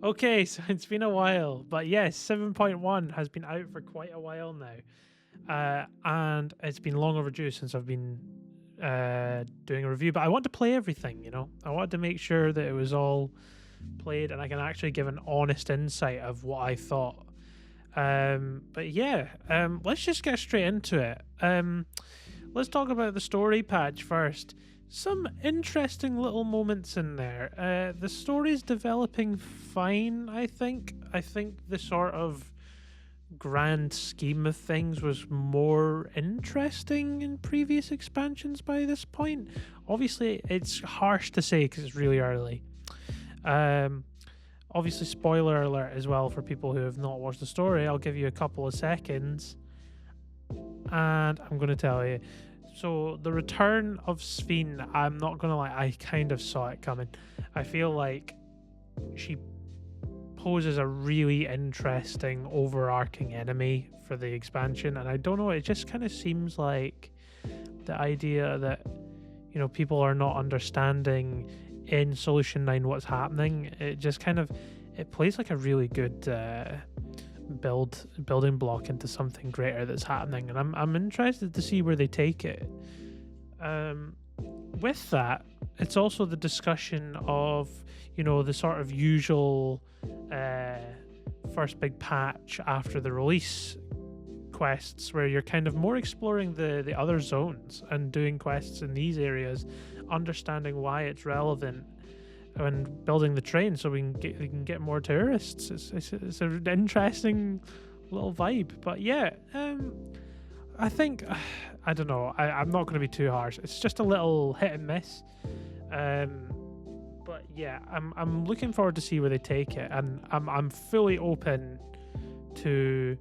Okay, so it's been a while, but yes, 7.1 has been out for quite a while now, and it's been long overdue since I've been doing a review. But I want to play everything, I wanted to make sure that it was all played, and I can actually give an honest insight of what I thought. But yeah, let's just get straight into it. Let's talk about the story patch first. Some interesting little moments in there. The story's developing fine, I think. I think the sort of grand scheme of things was more interesting in previous expansions by this point. Obviously, it's harsh to say because it's really early. Obviously, spoiler alert as well for people who have not watched the story. I'll give you a couple of seconds and I'm going to tell you. So the return of Sphene, I'm not going to lie, I kind of saw it coming. I feel like she poses a really interesting overarching enemy for the expansion, and I don't know, it just kind of seems like the idea that people are not understanding in Solution 9 what's happening. It just kind of, it plays like a really good building block into something greater that's happening, and I'm interested to see where they take it. With that, it's also the discussion of the sort of usual first big patch after the release quests, where you're kind of more exploring the other zones and doing quests in these areas, understanding why it's relevant, and building the train so we can get more tourists. It's an interesting little vibe. But yeah, I think I don't know. I'm not going to be too harsh. It's just a little hit and miss. But yeah, I'm looking forward to see where they take it, and I'm fully open to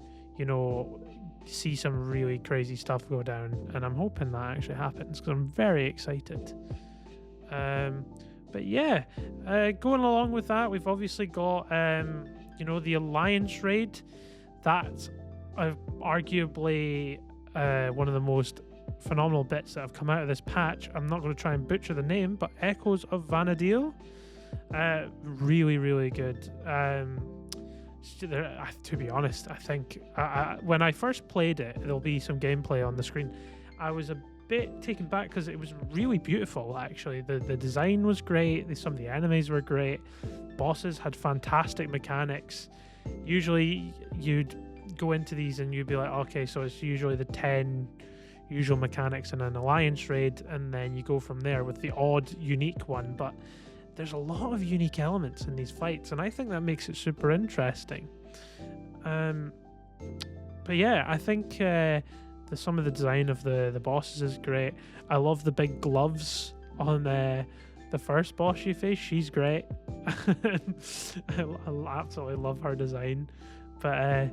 see some really crazy stuff go down, and I'm hoping that actually happens because I'm very excited. But yeah, going along with that, we've obviously got the Alliance raid. That's arguably one of the most phenomenal bits that have come out of this patch. I'm not going to try and butcher the name, but Echoes of Vanadil. Really, really good. To be honest, I think when I first played it, there'll be some gameplay on the screen. I was a bit taken back because it was really beautiful. Actually, the design was great. Some of the enemies were great. Bosses had fantastic mechanics. Usually, you'd go into these and you'd be like, okay, so it's usually the 10 usual mechanics in an Alliance raid, and then you go from there with the odd unique one. But there's a lot of unique elements in these fights, and I think that makes it super interesting. But yeah, I think some of the design of the bosses is great. I love the big gloves on the first boss you face. She's great. I absolutely love her design. But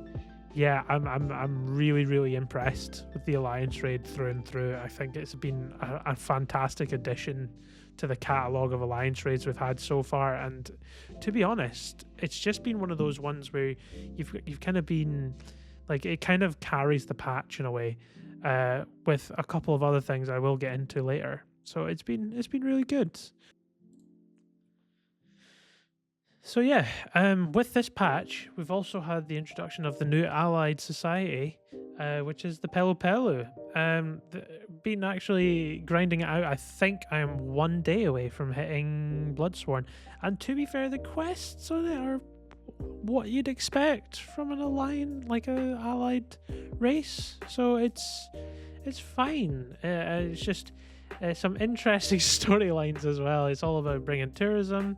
yeah, I'm really, really impressed with the Alliance raid through and through. I think it's been a fantastic addition to the catalogue of Alliance raids we've had so far, and to be honest, it's just been one of those ones where you've kind of been like, it kind of carries the patch in a way, with a couple of other things I will get into later. So it's been really good. So yeah, with this patch, we've also had the introduction of the new allied society, which is the Pelu Pelu. Been actually grinding it out. I think I am 1 day away from hitting Bloodsworn. And to be fair, the quests on it are what you'd expect from an allied race. So it's fine. It's just some interesting storylines as well. It's all about bringing tourism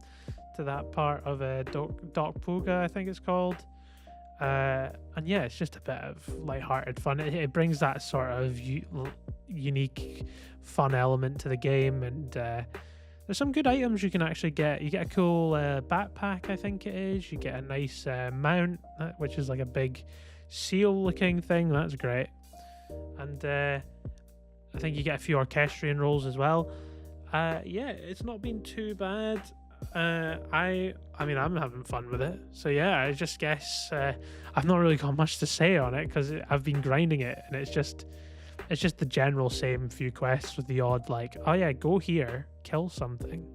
to that part of Doc Puga, I think it's called. And yeah, it's just a bit of lighthearted fun. It brings that sort of unique fun element to the game, and there's some good items you can actually get. You get a cool backpack, I think it is. You get a nice mount, which is like a big seal looking thing. That's great. And I think you get a few orchestrion rolls as well. Yeah, it's not been too bad. I mean, I'm having fun with it. So yeah, I just guess I've not really got much to say on it because I've been grinding it, and it's just the general same few quests with the odd like, oh yeah, go here, kill something.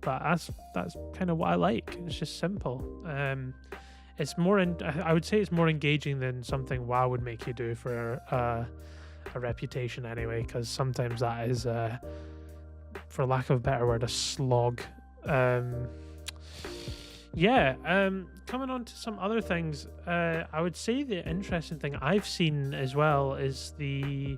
but that's kind of what I like. It's just simple. It's more, I would say it's more engaging than something WoW would make you do for a reputation anyway, because sometimes that is, for lack of a better word, a slog. Coming on to some other things, I would say the interesting thing I've seen as well is the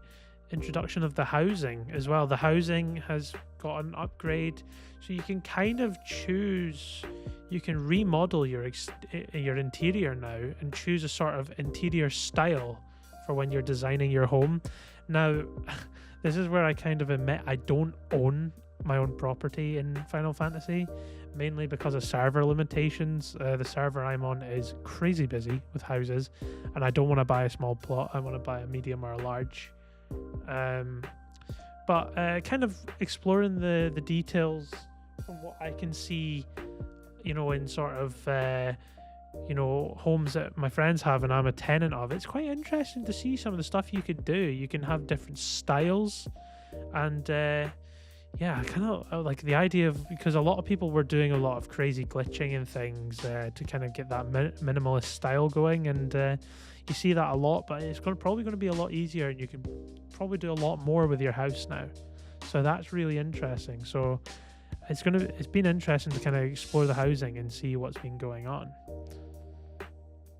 introduction of the housing as well. The housing has got an upgrade, so you can kind of choose, you can remodel your interior now and choose a sort of interior style for when you're designing your home. Now, this is where I kind of admit I don't own my own property in Final Fantasy, mainly because of server limitations. The server I'm on is crazy busy with houses, and I don't want to buy a small plot. I want to buy a medium or a large. But kind of exploring the details from what I can see, in sort of homes that my friends have and I'm a tenant of. It's quite interesting to see some of the stuff you could do. You can have different styles, and I kind of like the idea of, because a lot of people were doing a lot of crazy glitching and things to kind of get that minimalist style going, and you see that a lot, but it's probably going to be a lot easier, and you can probably do a lot more with your house now. So that's really interesting. So it's been interesting to kind of explore the housing and see what's been going on.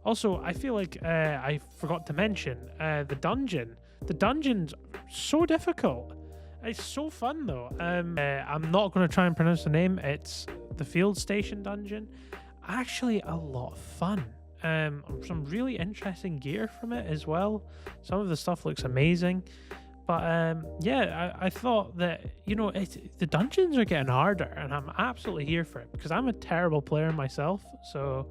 Also, I feel like I forgot to mention the dungeon. The dungeon's so difficult. It's so fun though. I'm not going to try and pronounce the name. It's the Field Station dungeon. Actually, a lot of fun. Some really interesting gear from it as well. Some of the stuff looks amazing. But I thought that, the dungeons are getting harder, and I'm absolutely here for it because I'm a terrible player myself. So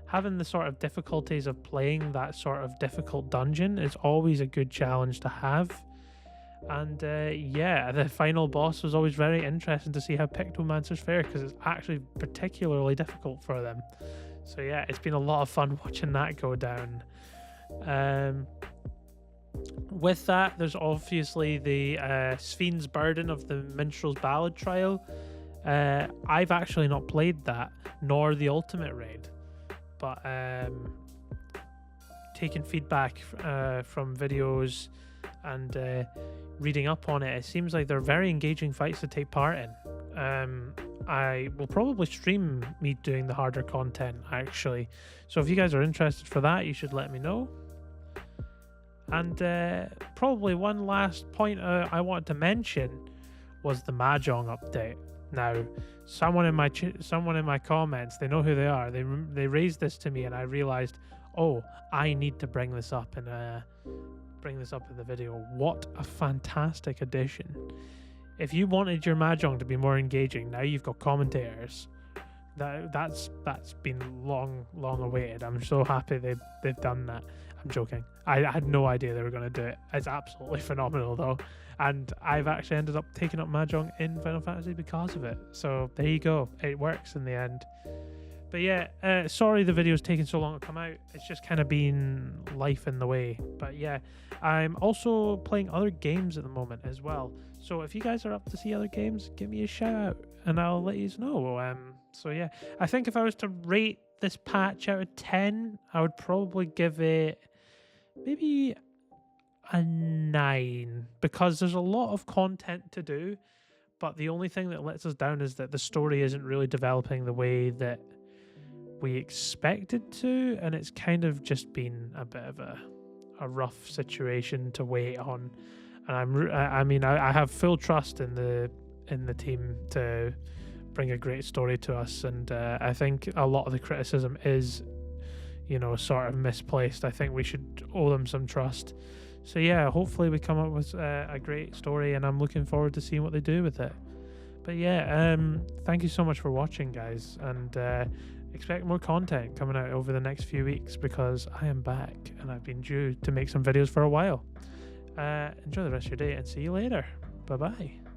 having the sort of difficulties of playing that sort of difficult dungeon is always a good challenge to have. And the final boss was always very interesting to see how Pictomancers fare, because it's actually particularly difficult for them. So yeah, it's been a lot of fun watching that go down. With that, there's obviously the Sven's Burden of the Minstrel's Ballad trial. I've actually not played that, nor the Ultimate Raid, but taking feedback from videos and reading up on it, it seems like they're very engaging fights to take part in. I will probably stream me doing the harder content, actually. So if you guys are interested for that, you should let me know. And probably one last point I wanted to mention was the Mahjong update. Now, someone in my comments, they know who they are. They raised this to me, and I realized, oh, I need to bring this up in the video. What a fantastic addition! If you wanted your Mahjong to be more engaging, now you've got commentators. That's been long awaited. I'm so happy they've done that. I'm joking. I had no idea they were going to do it. It's absolutely phenomenal though, and I've actually ended up taking up Mahjong in Final Fantasy because of it. So there you go. It works in the end. But yeah, sorry the video's taking so long to come out. It's just kind of been life in the way. But yeah, I'm also playing other games at the moment as well. So if you guys are up to see other games, give me a shout out and I'll let you know. So yeah, I think if I was to rate this patch out of 10, I would probably give it maybe a 9, because there's a lot of content to do, but the only thing that lets us down is that the story isn't really developing the way that we expected to, and it's kind of been a bit of a rough situation to wait on. And I have full trust in the team to bring a great story to us, and I think a lot of the criticism is, sort of misplaced. I think we should owe them some trust. So yeah, hopefully we come up with a great story, and I'm looking forward to seeing what they do with it. But yeah, thank you so much for watching, guys, and expect more content coming out over the next few weeks, because I am back and I've been due to make some videos for a while. Enjoy the rest of your day and see you later. Bye bye.